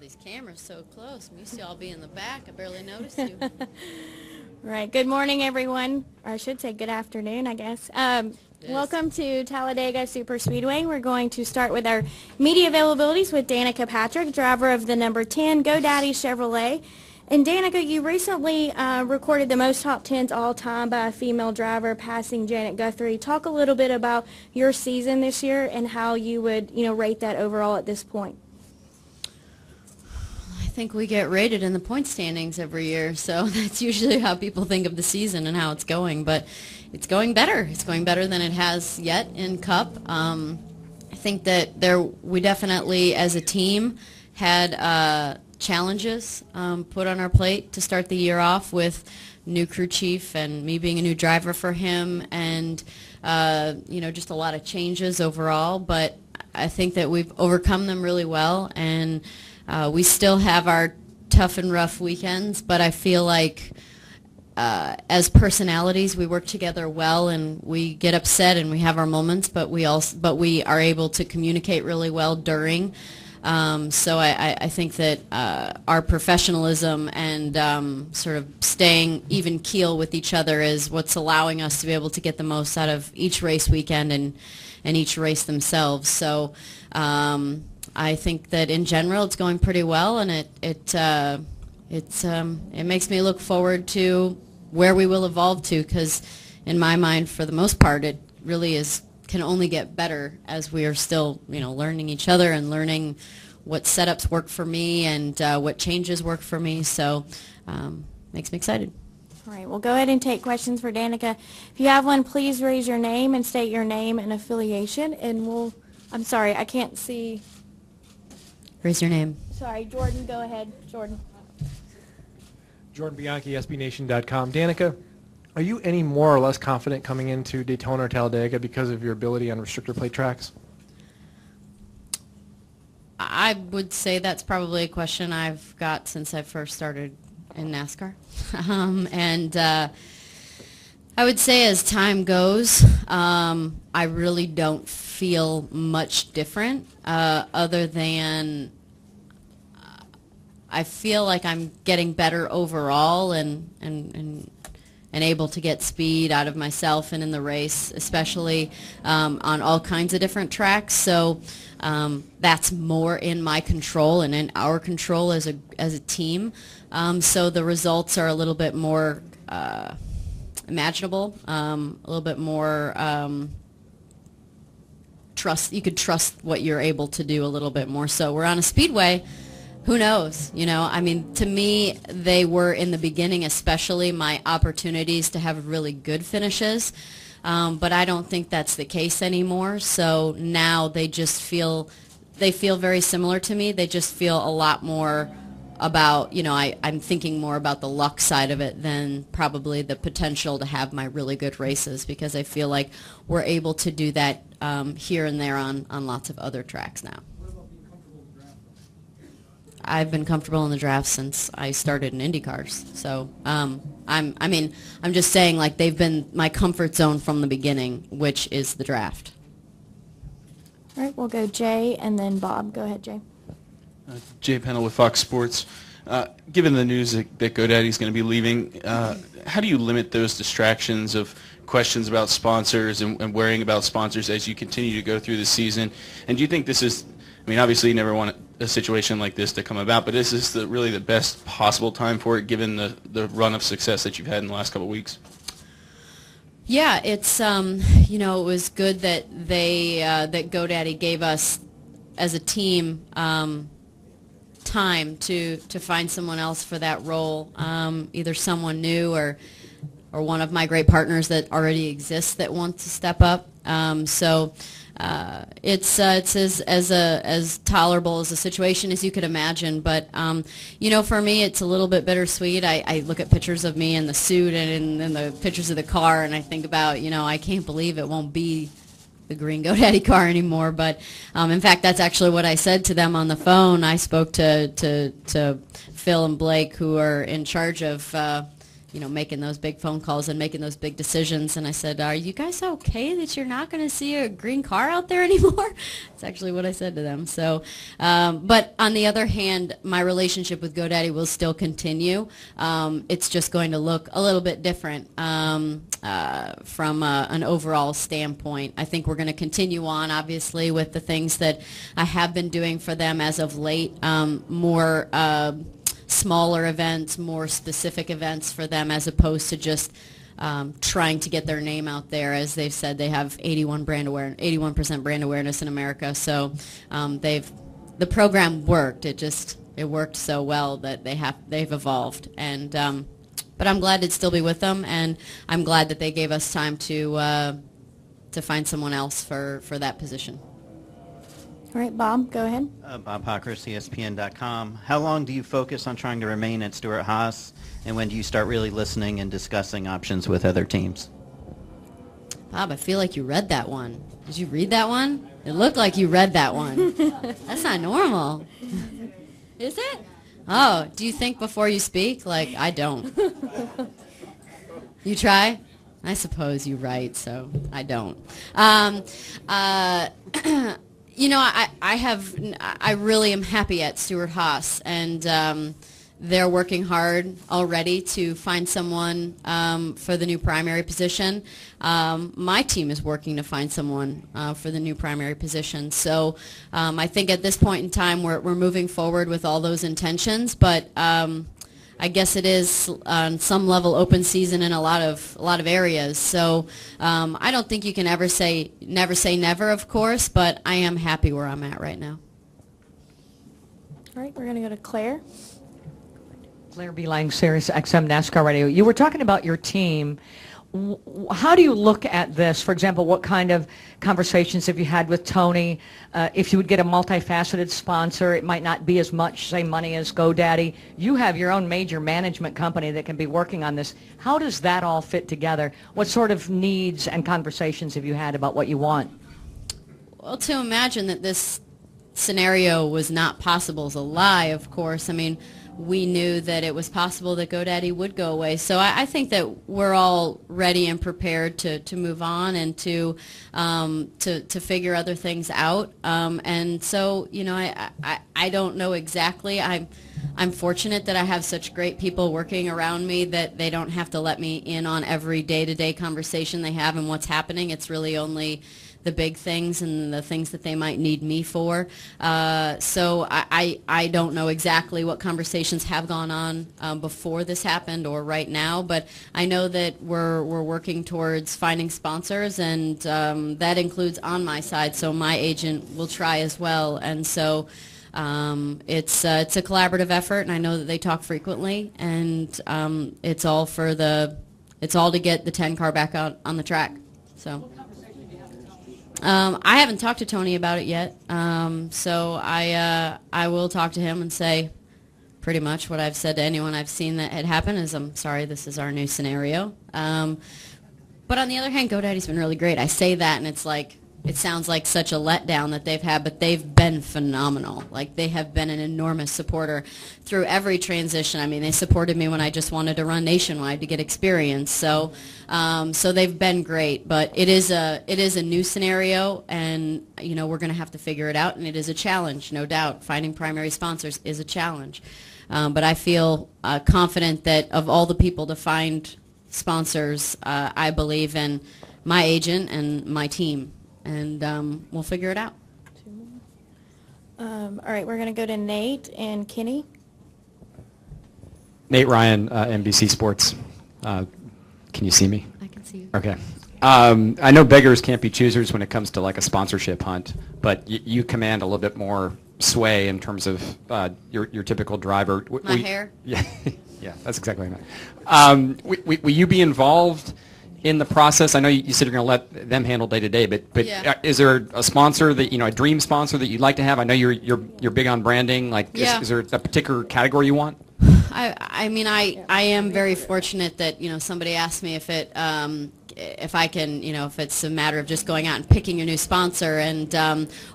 these cameras so close. I'm used to all be in the back. I barely noticed you. Right. Good morning, everyone. Or I should say good afternoon, I guess. Welcome to Talladega Superspeedway. We're going to start with our media availabilities with Danica Patrick, driver of the number 10 GoDaddy Chevrolet. And Danica, you recently recorded the most top 10s all time by a female driver, passing Janet Guthrie. Talk a little bit about your season this year and how you would, rate that overall at this point. I think we get rated in the point standings every year, so that's usually how people think of the season and how it's going. But it's going better. It's going better than it has yet in Cup. I think that we definitely, as a team, had challenges put on our plate to start the year off with new crew chief and me being a new driver for him, and just a lot of changes overall. But I think that we've overcome them really well, and we still have our tough and rough weekends, but I feel like as personalities we work together well, and we get upset and we have our moments, but we are able to communicate really well during. So I think that our professionalism and sort of staying even keel with each other is what's allowing us to be able to get the most out of each race weekend and each race themselves. So I think that in general it's going pretty well, and it makes me look forward to where we will evolve to, because in my mind, for the most part, it really can only get better as we are still learning each other and learning what setups work for me and what changes work for me. So makes me excited. All right, we'll go ahead and take questions for Danica. If you have one, please raise your name and state your name and affiliation, and I'm sorry, I can't see. Raise your name. Sorry, Jordan, go ahead. Jordan. Jordan Bianchi, SBNation.com. Danica, are you any more or less confident coming into Daytona or Talladega because of your ability on restrictor plate tracks? I would say that's probably a question I've got since I first started in NASCAR. I would say as time goes, I really don't feel much different other than I feel like I'm getting better overall and able to get speed out of myself and in the race, especially on all kinds of different tracks. So that's more in my control and in our control as a team. So the results are a little bit more imaginable, a little bit more you could trust what you're able to do a little bit more. So we're on a speedway. Who knows? I mean, to me, they were in the beginning, especially my opportunities to have really good finishes. But I don't think that's the case anymore. So now they feel very similar to me. They just feel a lot more about, I'm thinking more about the luck side of it than probably the potential to have my really good races, because I feel like we're able to do that here and there on lots of other tracks now. I've been comfortable in the draft since I started in Indy cars. So I'm just saying, like, they've been my comfort zone from the beginning, which is the draft. All right, we'll go Jay and then Bob. Go ahead, Jay. Jay Pennell with Fox Sports. Given the news that GoDaddy's going to be leaving, how do you limit those distractions of questions about sponsors and worrying about sponsors as you continue to go through the season? And do you think this is, obviously you never want a situation like this to come about, but is this really the best possible time for it, given the run of success that you've had in the last couple of weeks? Yeah, it's it was good that that GoDaddy gave us as a team time to find someone else for that role, either someone new or one of my great partners that already exists that wants to step up. So it's as tolerable as a situation as you could imagine. But for me, it's a little bit bittersweet. I look at pictures of me in the suit and in the pictures of the car, and I think about I can't believe it won't be the green GoDaddy car anymore. But in fact, that's actually what I said to them on the phone. I spoke to Phil and Blake, who are in charge of making those big phone calls and making those big decisions. And I said, are you guys okay that you're not going to see a green car out there anymore? That's actually what I said to them. So, but on the other hand, my relationship with GoDaddy will still continue. It's just going to look a little bit different from an overall standpoint. I think we're going to continue on, obviously, with the things that I have been doing for them as of late, more smaller events, more specific events for them, as opposed to just trying to get their name out there. As they've said, they have 81% brand awareness in America. So the program worked. It worked so well that they've evolved. And but I'm glad to still be with them, and I'm glad that they gave us time to find someone else for that position. All right, Bob, go ahead. Bob Hawkers, ESPN.com. How long do you focus on trying to remain at Stewart-Haas, and when do you start really listening and discussing options with other teams? Bob, I feel like you read that one. Did you read that one? It looked like you read that one. That's not normal. Is it? Oh, do you think before you speak? Like, I don't. You try? I suppose you write, so I don't. I really am happy at Stewart-Haas, and they're working hard already to find someone for the new primary position. My team is working to find someone for the new primary position. So I think at this point in time we're moving forward with all those intentions, but I guess it is on some level open season in a lot of areas. So I don't think you can ever say never, of course, but I am happy where I'm at right now. All right, we're going to go to Claire. Claire B. Lang, Sirius XM NASCAR Radio. You were talking about your team. How do you look at this? For example, what kind of conversations have you had with Tony? If you would get a multifaceted sponsor, it might not be as much, say, money as GoDaddy. You have your own major management company that can be working on this. How does that all fit together? What sort of needs and conversations have you had about what you want? Well, to imagine that this scenario was not possible is a lie, of course. I mean, we knew that it was possible that GoDaddy would go away. So I think that we're all ready and prepared to move on and to figure other things out. And so, I don't know exactly. I'm fortunate that I have such great people working around me that they don't have to let me in on every day-to-day conversation they have and what's happening. It's really only the big things and the things that they might need me for. So I don't know exactly what conversations have gone on before this happened or right now, but I know that we're working towards finding sponsors, and that includes on my side, so my agent will try as well. And so it's a collaborative effort, and I know that they talk frequently, and it's all to get the 10 car back out on the track. So I haven't talked to Tony about it yet, so I will talk to him and say pretty much what I've said to anyone I've seen that had happened is, I'm sorry, this is our new scenario. But on the other hand, GoDaddy's been really great. I say that, and it's like, it sounds like such a letdown that they've had, but they've been phenomenal. Like, they have been an enormous supporter through every transition. I mean, they supported me when I just wanted to run nationwide to get experience. So they've been great, but it is a new scenario, and we're going to have to figure it out, and it is a challenge, no doubt. Finding primary sponsors is a challenge, but I feel confident that of all the people to find sponsors, I believe in my agent and my team. And we'll figure it out. All right, we're going to go to Nate and Kenny. Nate Ryan, NBC Sports. Can you see me? I can see you. Okay. I know beggars can't be choosers when it comes to like a sponsorship hunt, but you command a little bit more sway in terms of your typical driver. My hair? Yeah, yeah, that's exactly right. Will you be involved in the process? I know you said you're going to let them handle day to day, but Yeah. Is there a sponsor that a dream sponsor that you'd like to have? I know you're big on branding. Like, Yeah. is there a particular category you want? I mean, I am very fortunate that somebody asked me if I can, if it's a matter of just going out and picking a new sponsor, and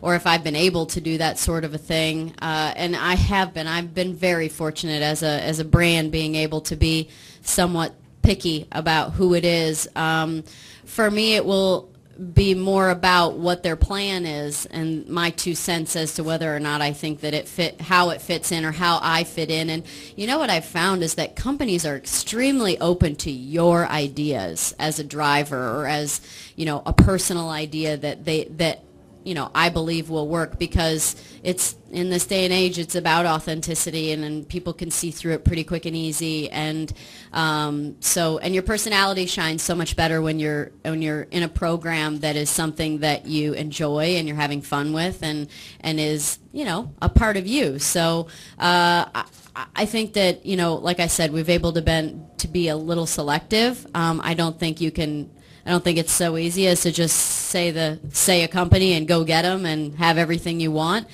or if I've been able to do that sort of a thing, and I've been very fortunate as a brand, being able to be somewhat picky about who it is. For me, it will be more about what their plan is and my 2 cents as to whether or not I think that how it fits in or how I fit in. And you know what I've found is that companies are extremely open to your ideas as a driver or as, you know, a personal idea that you know, I believe will work, because it's, in this day and age, it's about authenticity, and people can see through it pretty quick and easy. And and your personality shines so much better when you're in a program that is something that you enjoy and you're having fun with, and is, you know, a part of you. So I think that, you know, like I said, we've able to be a little selective. I don't think it's so easy as to just say a company and go get them and have everything you want.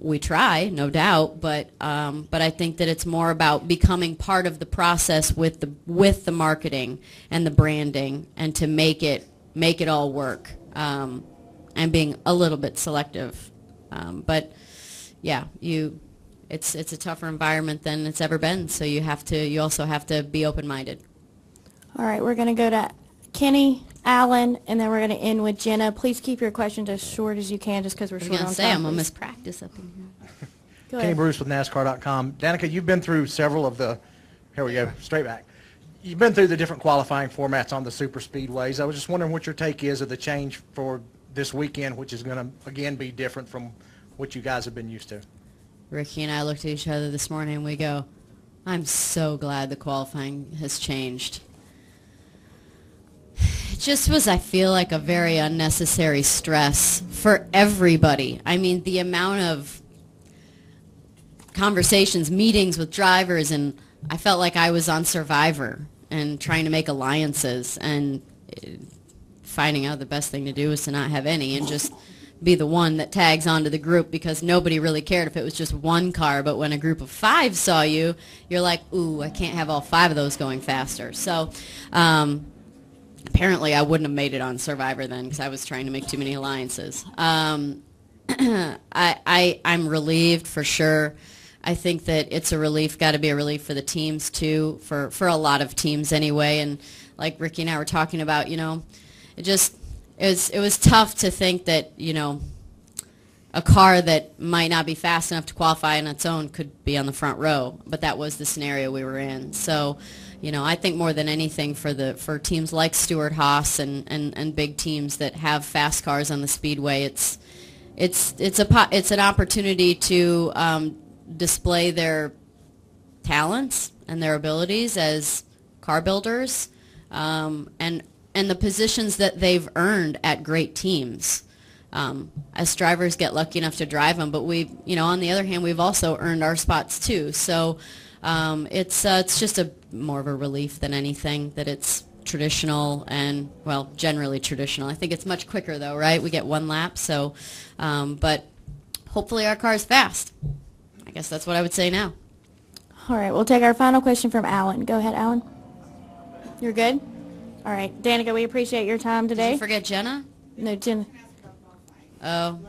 We try, no doubt, but I think that it's more about becoming part of the process with the marketing and the branding, and to make it all work, and being a little bit selective. But yeah, it's a tougher environment than it's ever been. So you also have to be open-minded. All right, we're going to go to Kenny, Alan, and then we're going to end with Jenna. Please keep your questions as short as you can, just because we're short on time. I'm going to mispractice up in here. Go Kenny ahead. Bruce with NASCAR.com. Danica, you've been through several of the, here we go, straight back. You've been through the different qualifying formats on the super speedways. I was just wondering what your take is of the change for this weekend, which is going to, again, be different from what you guys have been used to. Ricky and I looked at each other this morning and we go, I'm so glad the qualifying has changed. It just was, I feel like, a very unnecessary stress for everybody. I mean, the amount of conversations, meetings with drivers, and I felt like I was on Survivor and trying to make alliances, and finding out the best thing to do is to not have any and just be the one that tags onto the group, because nobody really cared if it was just one car. But when a group of 5 saw you, you're like, ooh, I can't have all 5 of those going faster. So apparently I wouldn't have made it on Survivor then, because I was trying to make too many alliances. I'm relieved for sure. I think that it's a relief, got to be a relief for the teams too, for a lot of teams anyway. And like Ricky and I were talking about, you know, it was tough to think that, you know, a car that might not be fast enough to qualify on its own could be on the front row, but that was the scenario we were in. So, you know, I think more than anything for teams like Stewart-Haas and big teams that have fast cars on the speedway, it's an opportunity to display their talents and their abilities as car builders, and the positions that they've earned at great teams. As drivers get lucky enough to drive them, but we, you know, on the other hand, we've also earned our spots too. So it's just more of a relief than anything that it's traditional, and, well, generally traditional. I think it's much quicker though, right? We get 1 lap, so but hopefully our car's fast. I guess that's what I would say now. All right, we'll take our final question from Alan. Go ahead, Alan. You're good? All right, Danica, we appreciate your time today. Did you forget Jenna? No, Jenna. Oh.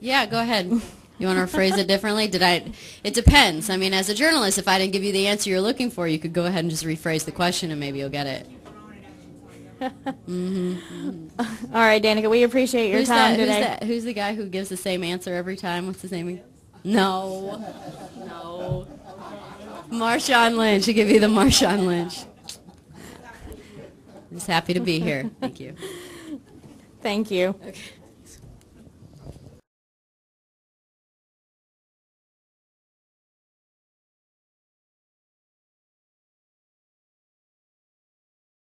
Yeah, go ahead. You want to rephrase it differently? It depends. I mean, as a journalist, if I didn't give you the answer you're looking for, you could go ahead and just rephrase the question and maybe you'll get it. All right, Danica, we appreciate your time today. Who's the guy who gives the same answer every time? What's his name? No. Marshawn Lynch. I'll give you the Marshawn Lynch. Just happy to be here. Thank you. Thank you. Okay.